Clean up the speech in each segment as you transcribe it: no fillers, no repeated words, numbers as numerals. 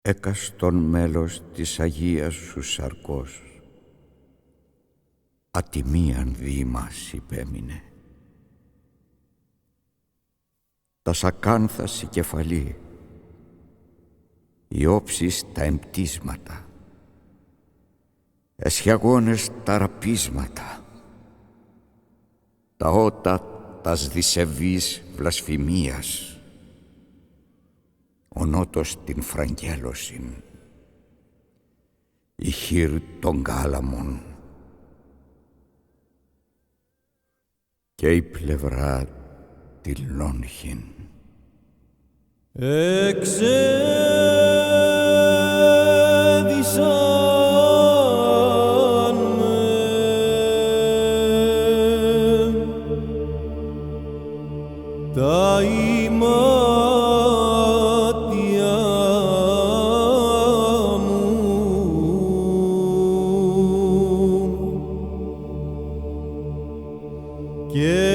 έκαστον μέλος της Αγίας σου σαρκός, ατιμίαν δι' μας υπέμεινε. Τα σακάνθας η κεφαλή, οι όψεις τα εμπτίσματα, εσχιαγόνες τα ραπίσματα, τα ότα τας δισεβής βλασφημίας, ο νότος την φραγγέλωσιν, η χείρ των κάλαμων και η πλευρά τη λόγχην. Εξέδισαν με τα ημάτια μου και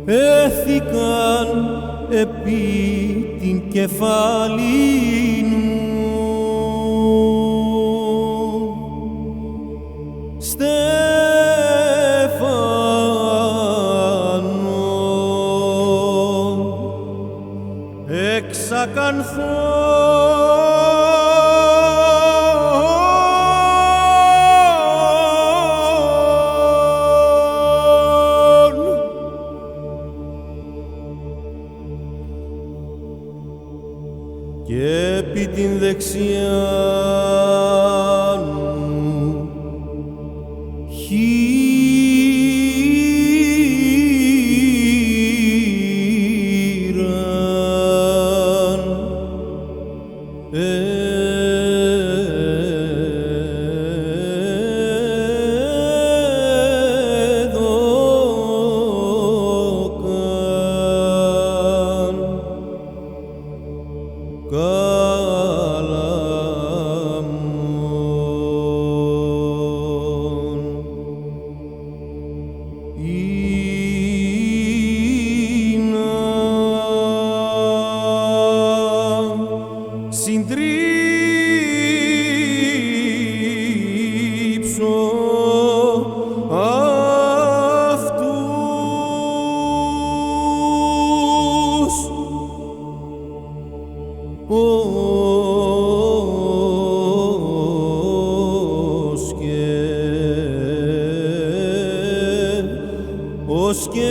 έθηκαν επί την κεφάλην μου Στέφανο εξακανθώ και επί την δεξιά μου χείραν συντρίψω αυτούς ως και